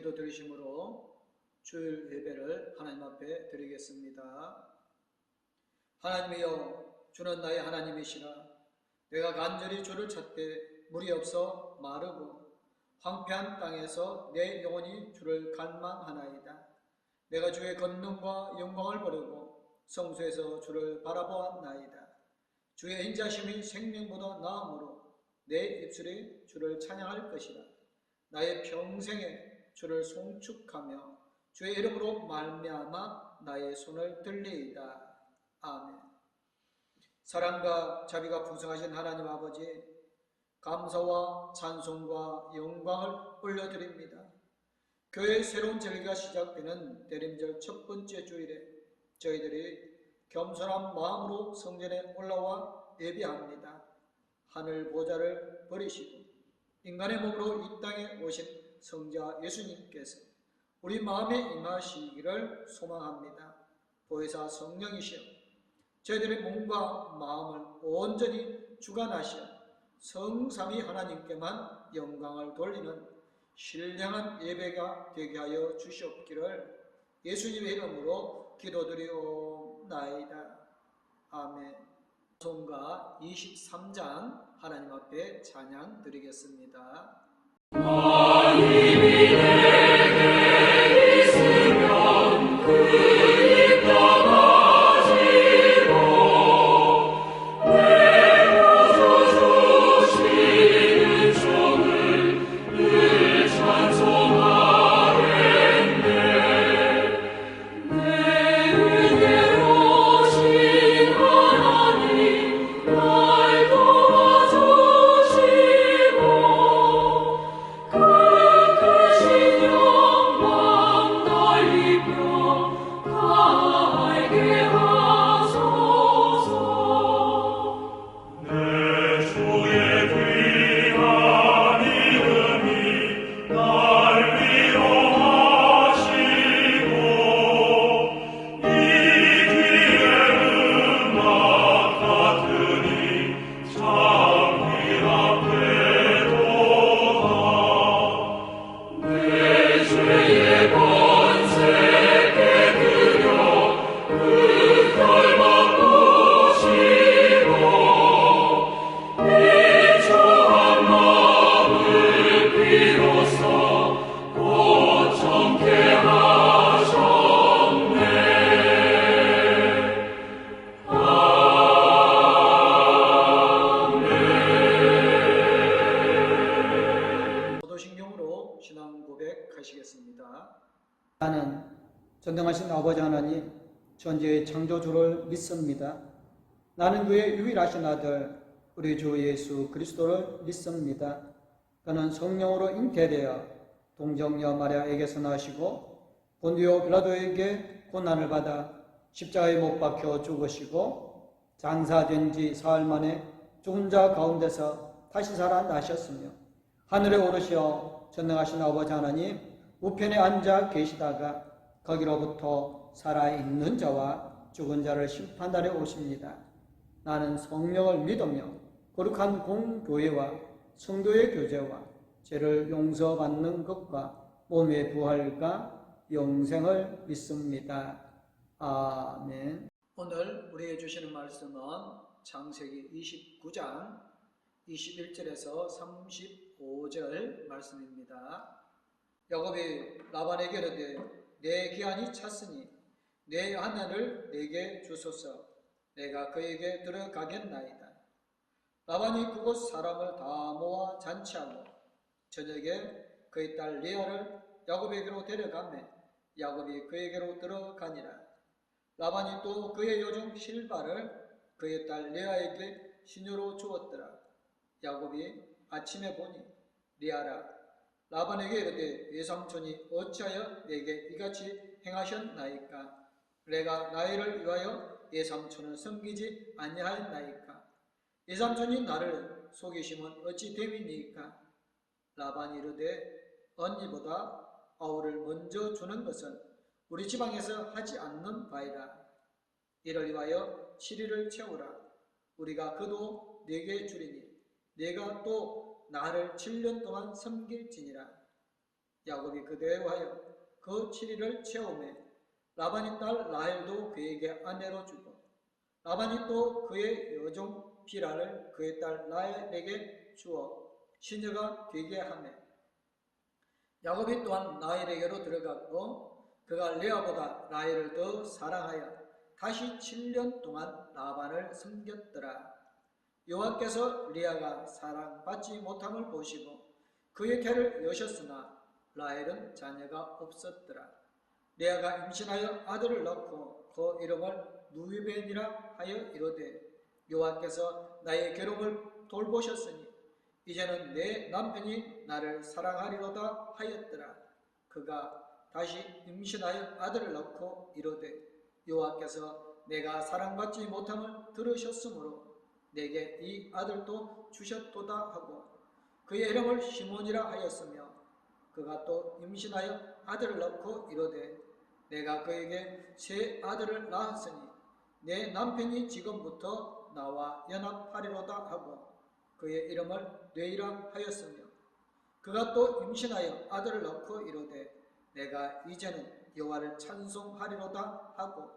기도 드리심으로 주일 예배를 하나님 앞에 드리겠습니다. 하나님이여, 주는 나의 하나님이시라. 내가 간절히 주를 찾되 물이 없어 마르고 황폐한 땅에서 내 영혼이 주를 갈망하나이다. 내가 주의 권능과 영광을 보려고 성소에서 주를 바라보았나이다. 주의 인자심이 생명보다 나음으로 내 입술이 주를 찬양할 것이라. 나의 평생에 주를 송축하며 주의 이름으로 말미암아 나의 손을 들리이다. 아멘. 사랑과 자비가 풍성하신 하나님 아버지, 감사와 찬송과 영광을 올려드립니다. 교회의 새로운 절기가 시작되는 대림절 첫 번째 주일에 저희들이 겸손한 마음으로 성전에 올라와 예배합니다. 하늘 보좌를 버리시고 인간의 몸으로 이 땅에 오신 성자 예수님께서 우리 마음에 임하시기를 소망합니다. 보혜사 성령이시여, 저희들의 몸과 마음을 온전히 주관하시어 성삼위 하나님께만 영광을 돌리는 신령한 예배가 되게 하여 주시옵기를 예수님의 이름으로 기도드리옵나이다. 아멘. 찬송가 23장 하나님 앞에 찬양 드리겠습니다. 하나님이 내게 있으면 그 입 닫아지고 내 구주 주시는 종을 늘 찬송하겠네. 내 은혜로우신 하나님 날 도와주시고 그 크신 영광 날 입혀 알게 하소서. 내 주의 귀한 이름이 날 위로하시고 이 귀의 음악 같으니 창길 앞에도다. 내 죄의 번제 깨뜨려 그 덜바꾸시고 일조한 마음을 비로소 고청케 하셨네. 사도신경으로 신앙 고백하시겠습니다. 나는 전능하신 아버지 하나님, 천지의 창조주를 믿습니다. 나는 그의 유일하신 아들 우리 주 예수 그리스도를 믿습니다. 그는 성령으로 잉태되어 동정녀 마리아에게서 나시고 본디오 빌라도에게 고난을 받아 십자가에 못 박혀 죽으시고 장사된 지 사흘 만에 죽은 자 가운데서 다시 살아나셨으며 하늘에 오르시어 전능하신 아버지 하나님 우편에 앉아 계시다가 거기로부터 살아있는 자와 죽은 자를 심판하러 오십니다. 나는 성령을 믿으며 거룩한 공교회와 성도의 교제와 죄를 용서받는 것과 몸의 부활과 영생을 믿습니다. 아멘. 오늘 우리에게 주시는 말씀은 창세기 29장 21절에서 35절 말씀입니다. 야곱이 라반에게 이르되 내 기한이 찼으니 내 아내를 내게 주소서. 내가 그에게 들어가겠나이다. 라반이 그곳 사람을 다 모아 잔치하고 저녁에 그의 딸 레아를 야곱에게로 데려가매 야곱이 그에게로 들어가니라. 라반이 또 그의 요종 실바를 그의 딸 레아에게 시녀로 주었더라. 야곱이 아침에 보니 레아라 라반에게 이르되 외삼촌이 어찌하여 내게 이같이 행하셨나이까? 내가 나이를 위하여 외삼촌을 섬기지 아니하였나이까? 외삼촌이 나를 속이심은 어찌 됨이니까? 라반이 이르되 언니보다 아우를 먼저 주는 것은 우리 지방에서 하지 않는 바이다. 이를 위하여 7일을 채우라. 우리가 그도 네게 주리니 네가 또 나를 7년 동안 섬길지니라. 야곱이 그대로 하여 그 7일을 채우매 라반의 딸 라헬도 그에게 아내로 주고 라반이 또 그의 여종 비라를 그의 딸 라헬에게 주어 시녀가 되게 하매 야곱이 또한 라헬에게로 들어갔고 그가 레아보다 라헬을 더 사랑하여 다시 7년 동안 라반을 섬겼더라. 여호와께서 레아가 사랑받지 못함을 보시고 그의 태를 여셨으나 라헬은 자녀가 없었더라. 레아가 임신하여 아들을 낳고 그 이름을 누이벤이라 하여 이르되 여호와께서 나의 괴로움을 돌보셨으니 이제는 내 남편이 나를 사랑하리로다 하였더라. 그가 다시 임신하여 아들을 낳고 이르되 여호와께서 내가 사랑받지 못함을 들으셨으므로 내게 이 아들도 주셨도다 하고 그의 이름을 시몬이라 하였으며 그가 또 임신하여 아들을 낳고 이르되 내가 그에게 새 아들을 낳았으니 내 남편이 지금부터 나와 연합하리로다 하고 그의 이름을 뇌이라 하였으며 그가 또 임신하여 아들을 낳고 이르되 내가 이제는 여호와를 찬송하리로다 하고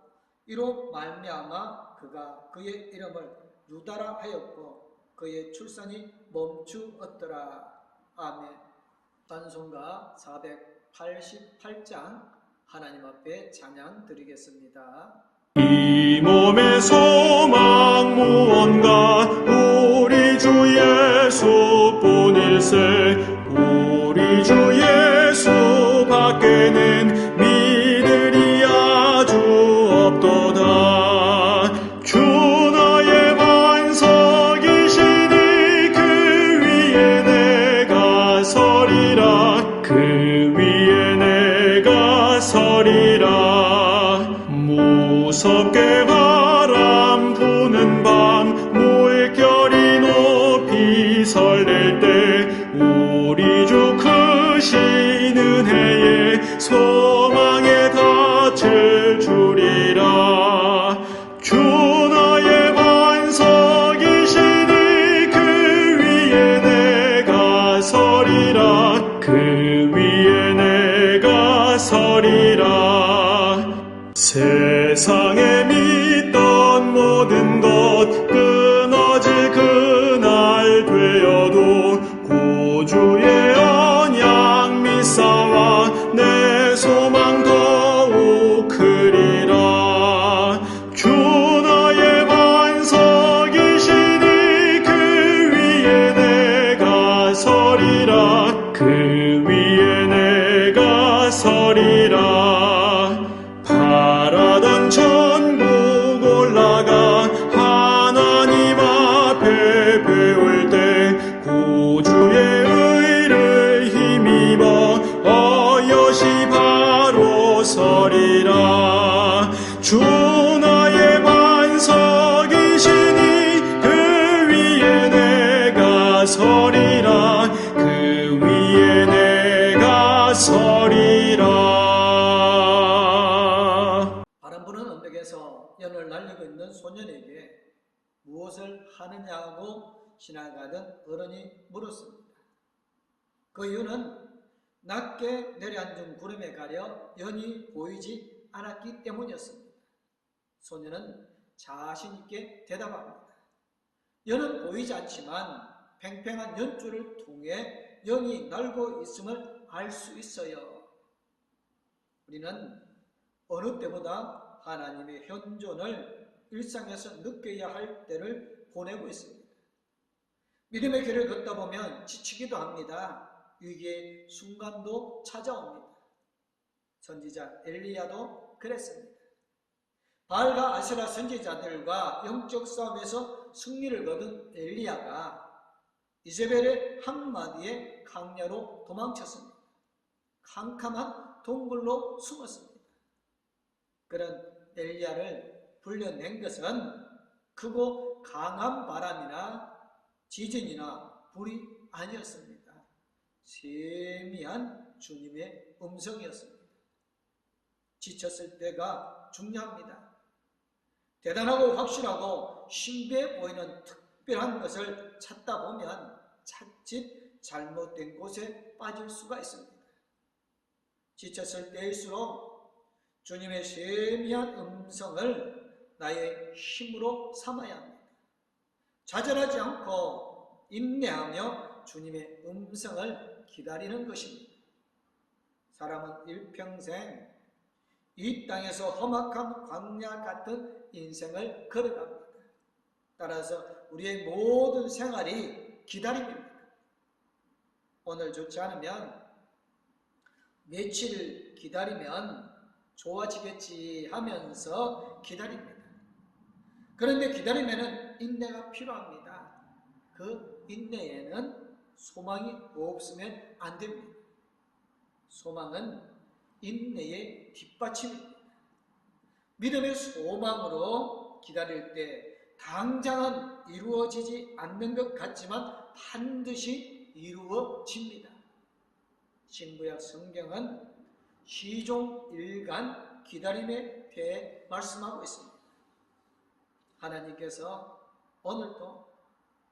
이로 말미암아 그가 그의 이름을 유다라 하였고 그의 출산이 멈추었더라. 아멘. 찬송가 488장 하나님 앞에 찬양 드리겠습니다. 이 몸의 소망 무언가 우리 주 예수뿐일세 우리 주 예수 밖에는 믿으리 아주 없도다. 주 나의 반석이시니 그 위에 내가 서리라 그 위에 내가 서리라. 무섭게 바람 부는 밤 물결이 높이 설렐 때 우리 주 크신 은혜에 소망에 닿을 주리라. 주 나의 반석이시니 그 위에 내가 서리라 그 위에 내가 서리라. 세상에 믿던 모든 것 끊어질 그날 되어도 구주의 언약 믿사와 내 소망 더욱 크리라. 주 나의 반석이시니 그 위에 내가 서리라 그 위에 내가 서리라. 바라던 천국 올라가 하나님 앞에 배울 때 구주의 의를 힘입어 어여시 바로 서리라. 주 나의 반석이시니 그 위에 내가 서리라 그 위에 내가 서리라. 연을 날리고 있는 소년에게 무엇을 하느냐고 지나가던 어른이 물었습니다. 그 이유는 낮게 내려앉은 구름에 가려 연이 보이지 않았기 때문이었습니다. 소년은 자신 있게 대답합니다. 연은 보이지 않지만 팽팽한 연줄을 통해 연이 날고 있음을 알 수 있어요. 우리는 어느 때보다 하나님의 현존을 일상에서 느껴야 할 때를 보내고 있습니다. 믿음의 길을 걷다 보면 지치기도 합니다. 위기의 순간도 찾아옵니다. 선지자 엘리야도 그랬습니다. 바알과 아세라 선지자들과 영적 싸움에서 승리를 거둔 엘리야가 이세벨의 한마디에 강야로 도망쳤습니다. 캄캄한 동굴로 숨었습니다. 그런 엘리야를 불려낸 것은 크고 강한 바람이나 지진이나 불이 아니었습니다. 세미한 주님의 음성이었습니다. 지쳤을 때가 중요합니다. 대단하고 확실하고 신비해 보이는 특별한 것을 찾다 보면 자칫 잘못된 곳에 빠질 수가 있습니다. 지쳤을 때일수록 주님의 세미한 음성을 나의 힘으로 삼아야 합니다. 좌절하지 않고 인내하며 주님의 음성을 기다리는 것입니다. 사람은 일평생 이 땅에서 험악한 광야 같은 인생을 걸어갑니다. 따라서 우리의 모든 생활이 기다림입니다. 오늘 좋지 않으면 며칠 기다리면 좋아지겠지 하면서 기다립니다. 그런데 기다리면 인내가 필요합니다. 그 인내에는 소망이 없으면 안 됩니다. 소망은 인내의 뒷받침입니다. 믿음의 소망으로 기다릴 때 당장은 이루어지지 않는 것 같지만 반드시 이루어집니다. 신구약 성경은 시종일관 기다림에 대해 말씀하고 있습니다. 하나님께서 오늘도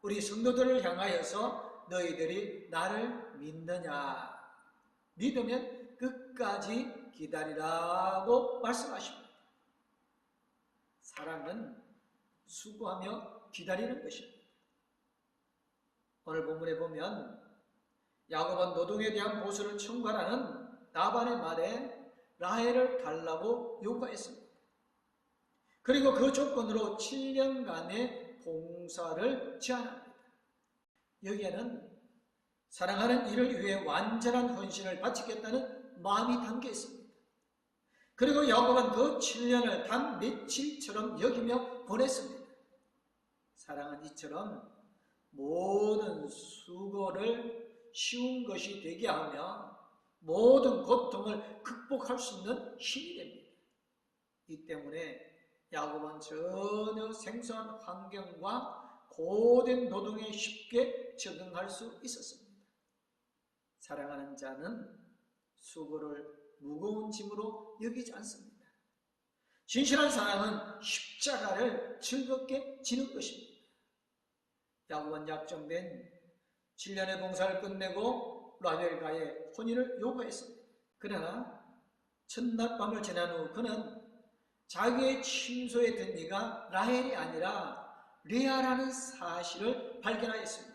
우리 성도들을 향하여서 너희들이 나를 믿느냐? 믿으면 끝까지 기다리라고 말씀하십니다. 사랑은 수고하며 기다리는 것입니다. 오늘 본문에 보면 야곱은 노동에 대한 보수를 청구하라는 라반의 말에 라헬을 달라고 요구했습니다. 그리고 그 조건으로 7년간의 봉사를 제안합니다. 여기에는 사랑하는 이를 위해 완전한 헌신을 바치겠다는 마음이 담겨 있습니다. 그리고 야곱은 그 7년을 단 며칠처럼 여기며 보냈습니다. 사랑은 이처럼 모든 수고를 쉬운 것이 되게 하며 모든 고통을 극복할 수 있는 힘이 됩니다. 이 때문에 야곱은 전혀 생소한 환경과 고된 노동에 쉽게 적응할 수 있었습니다. 사랑하는 자는 수고를 무거운 짐으로 여기지 않습니다. 진실한 사랑은 십자가를 즐겁게 지는 것입니다. 야곱은 약정된 7년의 봉사를 끝내고 라헬과의 혼인을 요구했습니다. 그러나 첫날 밤을 지난 후 그는 자기의 침소에 든 이가 라헬이 아니라 레아라는 사실을 발견하였습니다.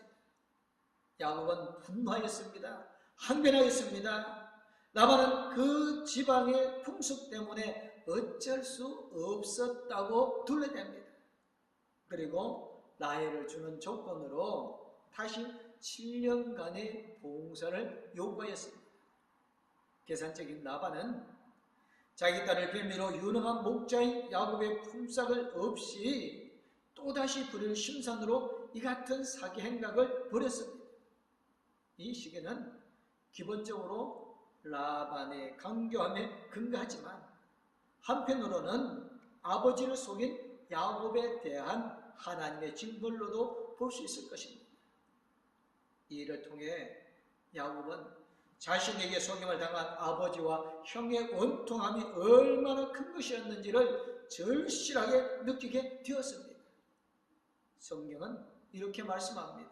야곱은 분노하였습니다. 항변하였습니다. 라반은 그 지방의 풍습 때문에 어쩔 수 없었다고 둘러댑니다. 그리고 라헬을 주는 조건으로 다시 7년간의 봉사를 요구하였습니다. 계산적인 라반은 자기 딸을 빌미로 유능한 목자인 야곱의 품삯을 없이 또다시 부릴 심산으로 이 같은 사기 행각을 벌였습니다. 이 시기는 기본적으로 라반의 강교함에 근거하지만 한편으로는 아버지를 속인 야곱에 대한 하나님의 징벌로도 볼 수 있을 것입니다. 이 일을 통해 야곱은 자신에게 속임을 당한 아버지와 형의 원통함이 얼마나 큰 것이었는지를 절실하게 느끼게 되었습니다. 성경은 이렇게 말씀합니다.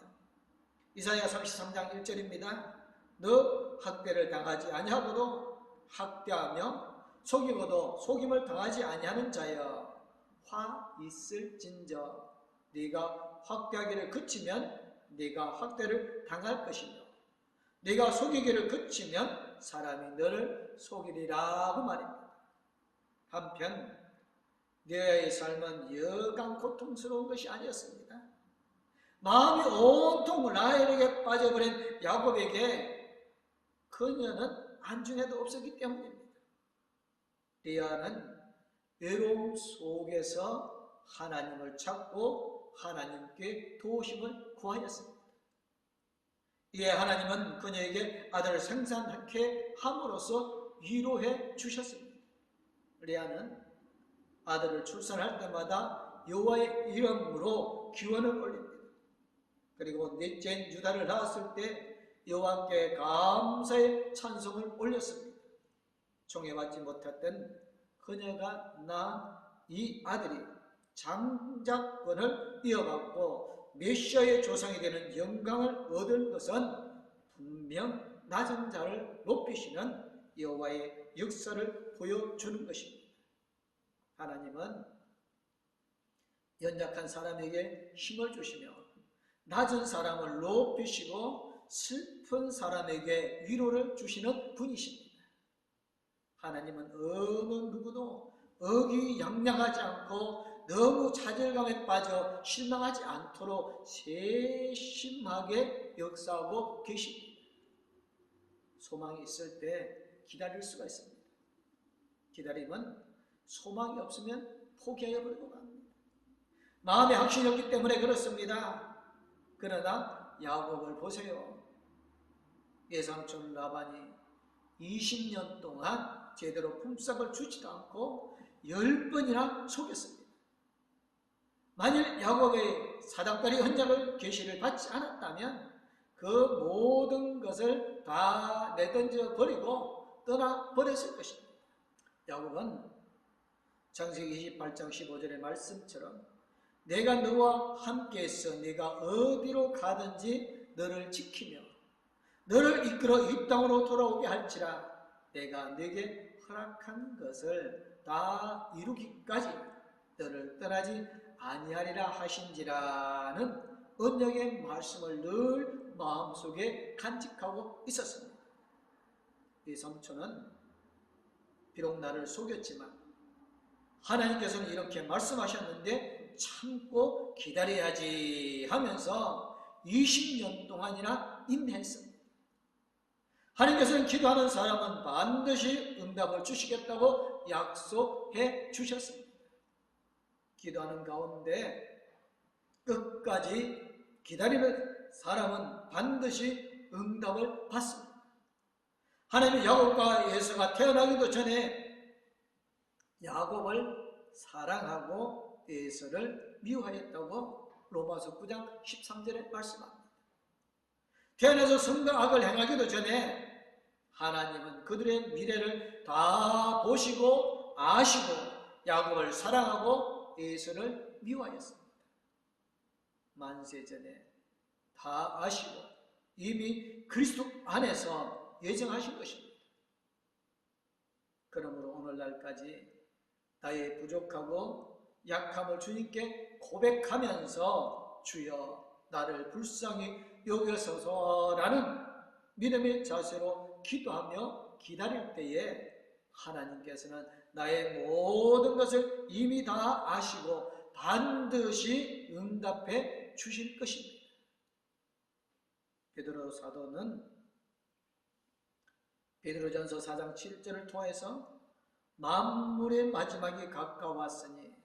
이사야 33장 1절입니다. 너 학대를 당하지 아니하고도 학대하며 속이고도 속임을 당하지 아니하는 자여 화 있을진저 네가 확대하기를 그치면 네가 확대를 당할 것이며 네가 속이기를 그치면 사람이 너를 속이리라고 말입니다. 한편 레아의 삶은 여간 고통스러운 것이 아니었습니다. 마음이 온통 라헬에게 빠져버린 야곱에게 그녀는 안중에도 없었기 때문입니다. 레아는 외로움 속에서 하나님을 찾고 하나님께 도우심을 구하였습니다. 이에 하나님은 그녀에게 아들을 생산케 함으로써 위로해 주셨습니다. 레아는 아들을 출산할 때마다 여호와의 이름으로 기원을 올립니다. 그리고 넷째인 유다를 낳았을 때 여호와께 감사의 찬송을 올렸습니다. 종해받지 못했던 그녀가 낳은 이 아들이 장자권을 이어받고 메시아의 조상이 되는 영광을 얻은 것은 분명 낮은 자를 높이시는 여호와의 역사를 보여주는 것입니다. 하나님은 연약한 사람에게 힘을 주시며 낮은 사람을 높이시고 슬픈 사람에게 위로를 주시는 분이십니다. 하나님은 어느 누구도 의기양양하지 않고 너무 좌절감에 빠져 실망하지 않도록 세심하게 역사하고 계십니다. 소망이 있을 때 기다릴 수가 있습니다. 기다림은 소망이 없으면 포기해버리고 맙니다. 마음에 확신이 없기 때문에 그렇습니다. 그러나 야곱을 보세요. 외삼촌 라반이 20년 동안 제대로 품삯을 주지도 않고 10번이나 속였습니다. 만일 야곱의 사닥다리 흔적을 계시를 받지 않았다면 그 모든 것을 다 내던져 버리고 떠나 버렸을 것입니다. 야곱은 창세기 28장 15절의 말씀처럼 내가 너와 함께해서 네가 어디로 가든지 너를 지키며 너를 이끌어 이 땅으로 돌아오게 할지라 내가 네게 허락한 것을 다 이루기까지 너를 떠나지 아니하리라 하신지라는 언약의 말씀을 늘 마음속에 간직하고 있었습니다. 이 삼촌은 비록 나를 속였지만 하나님께서는 이렇게 말씀하셨는데 참고 기다려야지 하면서 20년 동안이나 인내했습니다. 하나님께서는 기도하는 사람은 반드시 응답을 주시겠다고 약속해 주셨습니다. 기도하는 가운데 끝까지 기다리는 사람은 반드시 응답을 받습니다. 하나님은 야곱과 에서가 태어나기도 전에 야곱을 사랑하고 에서를 미워하였다고 로마서 9장 13절에 말씀합니다. 태어나서 선과 악을 행하기도 전에 하나님은 그들의 미래를 다 보시고 아시고 야곱을 사랑하고 에서를 미워하였습니다. 만세전에 다 아시고 이미 그리스도 안에서 예정하신 것입니다. 그러므로 오늘날까지 나의 부족하고 약함을 주님께 고백하면서 주여 나를 불쌍히 여겨서라는 믿음의 자세로 기도하며 기다릴 때에 하나님께서는 나의 모든 것을 이미 다 아시고 반드시 응답해 주실 것입니다. 베드로 사도는 베드로전서 4장 7절을 통해서 만물의 마지막이 가까웠으니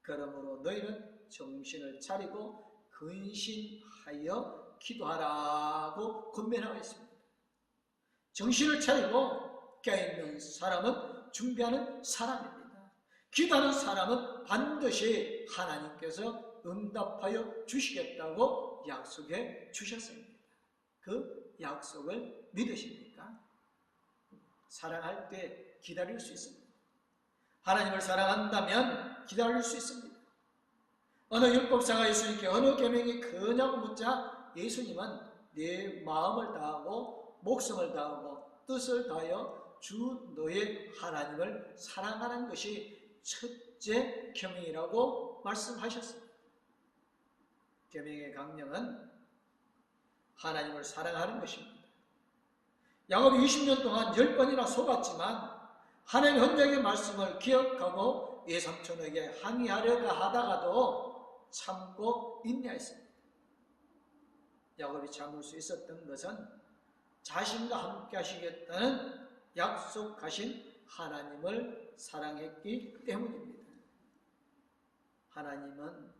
그러므로 너희는 정신을 차리고 근신하여 기도하라고 권면하고 있습니다. 정신을 차리고 깨어있는 사람은 준비하는 사람입니다. 기도하는 사람은 반드시 하나님께서 응답하여 주시겠다고 약속해 주셨습니다. 그 약속을 믿으십니까? 사랑할 때 기다릴 수 있습니다. 하나님을 사랑한다면 기다릴 수 있습니다. 어느 율법사가 예수님께 어느 계명이 크냐고 묻자 예수님은 네 마음을 다하고 목숨을 다하고 뜻을 다하여 주 너의 하나님을 사랑하는 것이 첫째 계명이라고 말씀하셨습니다. 계명의 강령은 하나님을 사랑하는 것입니다. 야곱이 20년 동안 10번이나 속았지만 하나님의 언약의 말씀을 기억하고 외삼촌에게 항의하려고 하다가도 참고 인내했습니다. 야곱이 참을 수 있었던 것은 자신과 함께 하시겠다는 약속하신 하나님을 사랑했기 때문입니다. 하나님은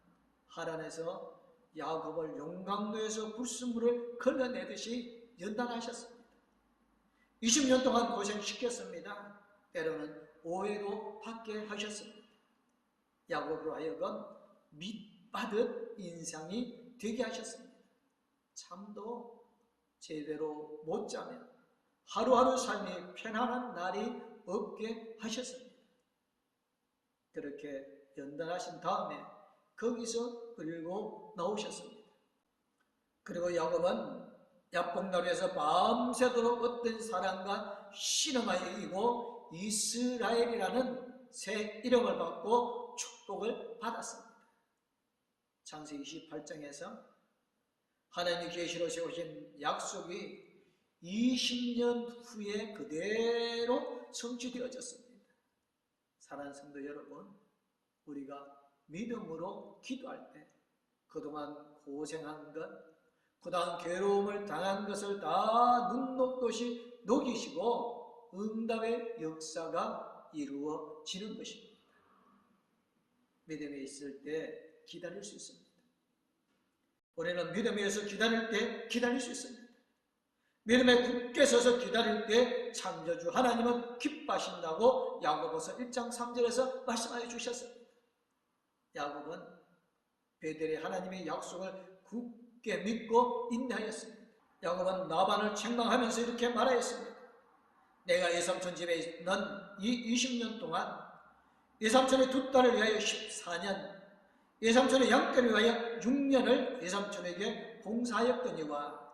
하란에서 야곱을 용광로에서 불순물을 걸러내듯이 연단하셨습니다. 20년 동안 고생시켰습니다. 때로는 오해도 받게 하셨습니다. 야곱으로 하여금 밑받은 인상이 되게 하셨습니다. 잠도 제대로 못 자면 하루하루 삶이 편안한 날이 없게 하셨습니다. 그렇게 연단하신 다음에 거기서 끌고 나오셨습니다. 그리고 야곱은 야복나루에서 밤새도록 어떤 사람과 씨름하여 이기고 이스라엘이라는 새 이름을 받고 축복을 받았습니다. 창세기 28장에서 하나님이 계시로 세우신 약속이 20년 후에 그대로 성취되어졌습니다. 사랑하는 성도 여러분, 우리가 믿음으로 기도할 때 그동안 고생한 것, 그동안 괴로움을 당한 것을 다 눈 녹듯이 녹이시고 응답의 역사가 이루어지는 것입니다. 믿음에 있을 때 기다릴 수 있습니다. 우리는 믿음에서 기다릴 때 기다릴 수 있습니다. 믿음에 굳게 서서 기다릴 때 창조주 하나님은 기뻐하신다고 야고보서 1장 3절에서 말씀하여 주셨습니다. 야곱은 베델의 하나님의 약속을 굳게 믿고 인내하였습니다. 야곱은 라반을 책망하면서 이렇게 말하였습니다. 내가 외삼촌 집에 있는 이 20년 동안 외삼촌의 두 딸을 위하여 14년, 외삼촌의 양떼를 위하여 6년을 외삼촌에게 봉사하였거니와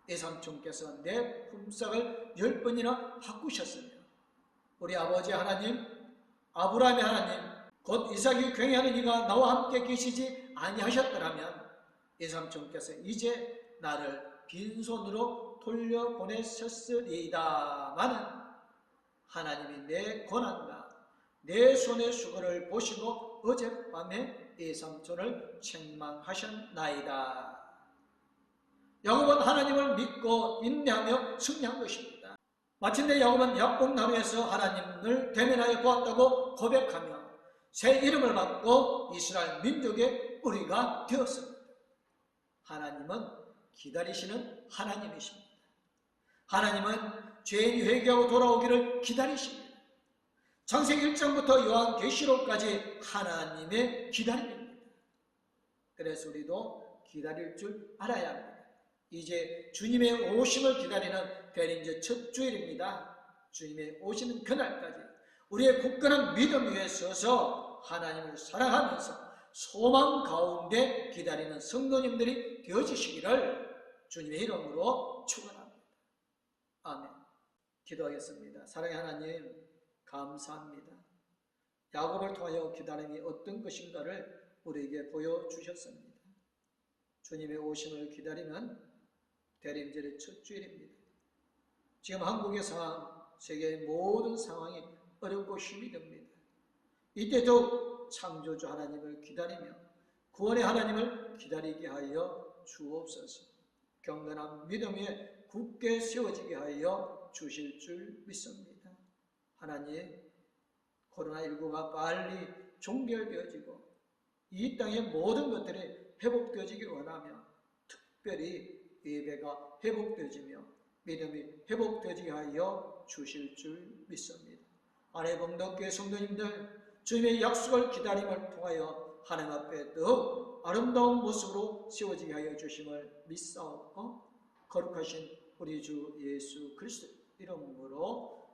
외삼촌께서 내 품삯을 10번이나 바꾸셨으며 우리 아버지 하나님, 아브라함의 하나님, 곧 이삭이 경외하는 이가 나와 함께 계시지 아니하셨더라면 외삼촌께서 이제 나를 빈손으로 돌려보내셨으리이다마는 하나님이 내 고난과 내 손의 수고를 보시고 어젯밤에 외삼촌을 책망하셨나이다. 야곱은 하나님을 믿고 인내하며 승리한 것입니다. 마침내 야곱은 약복 나루에서 하나님을 대면하여 보았다고 고백하며 새 이름을 받고 이스라엘 민족의 뿌리가 되었습니다. 하나님은 기다리시는 하나님이십니다. 하나님은 죄인이 회개하고 돌아오기를 기다리십니다. 창세기 1장부터 요한계시록까지 하나님의 기다림입니다. 그래서 우리도 기다릴 줄 알아야 합니다. 이제 주님의 오심을 기다리는 대림절 첫 주일입니다. 주님의 오시는 그날까지 우리의 굳건한 믿음 위에 서서 하나님을 사랑하면서 소망 가운데 기다리는 성도님들이 되어주시기를 주님의 이름으로 축원합니다. 아멘. 기도하겠습니다. 사랑의 하나님, 감사합니다. 야곱을 통하여 기다림이 어떤 것인가를 우리에게 보여주셨습니다. 주님의 오심을 기다리는 대림절의 첫 주일입니다. 지금 한국의 상황, 세계의 모든 상황이 어렵고 힘이 듭니다. 이때도 창조주 하나님을 기다리며 구원의 하나님을 기다리게 하여 주옵소서. 경건한 믿음 위에 굳게 세워지게 하여 주실 줄 믿습니다. 하나님, 코로나19가 빨리 종결되어지고 이 땅의 모든 것들이 회복되어지길 원하며 특별히 예배가 회복되어지며 믿음이 회복되어지게 하여 주실 줄 믿습니다. 아내 봉덕교회 성도님들, 주님의 약속을 기다림을 통하여 하나님 앞에 더욱 아름다운 모습으로 세워지게 하여 주심을 믿사옵고 거룩하신 우리 주 예수 그리스도 이름으로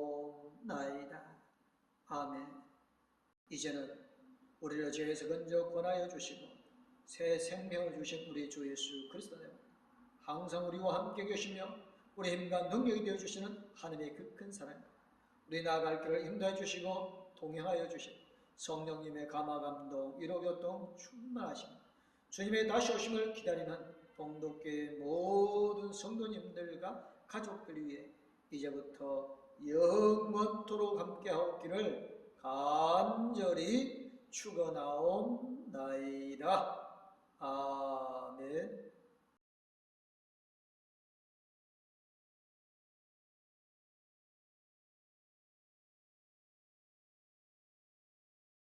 기도드리옵나이다. 아멘. 이제는 우리를 죄에서 건져 권하여 주시고 새 생명을 주신 우리 주 예수 그리스도님, 항상 우리와 함께 계시며 우리 힘과 능력이 되어 주시는 하나님의 그 큰 사랑, 우리 나아갈 길을 인도해 주시고 동행하여 주신 성령님의 감화 감동, 위로 교통 충만하심, 주님의 다시 오심을 기다리는 봉독교의 모든 성도님들과 가족들 위해 이제부터 영원토록 함께하옵기를 간절히 축원하옵나이다. 아멘.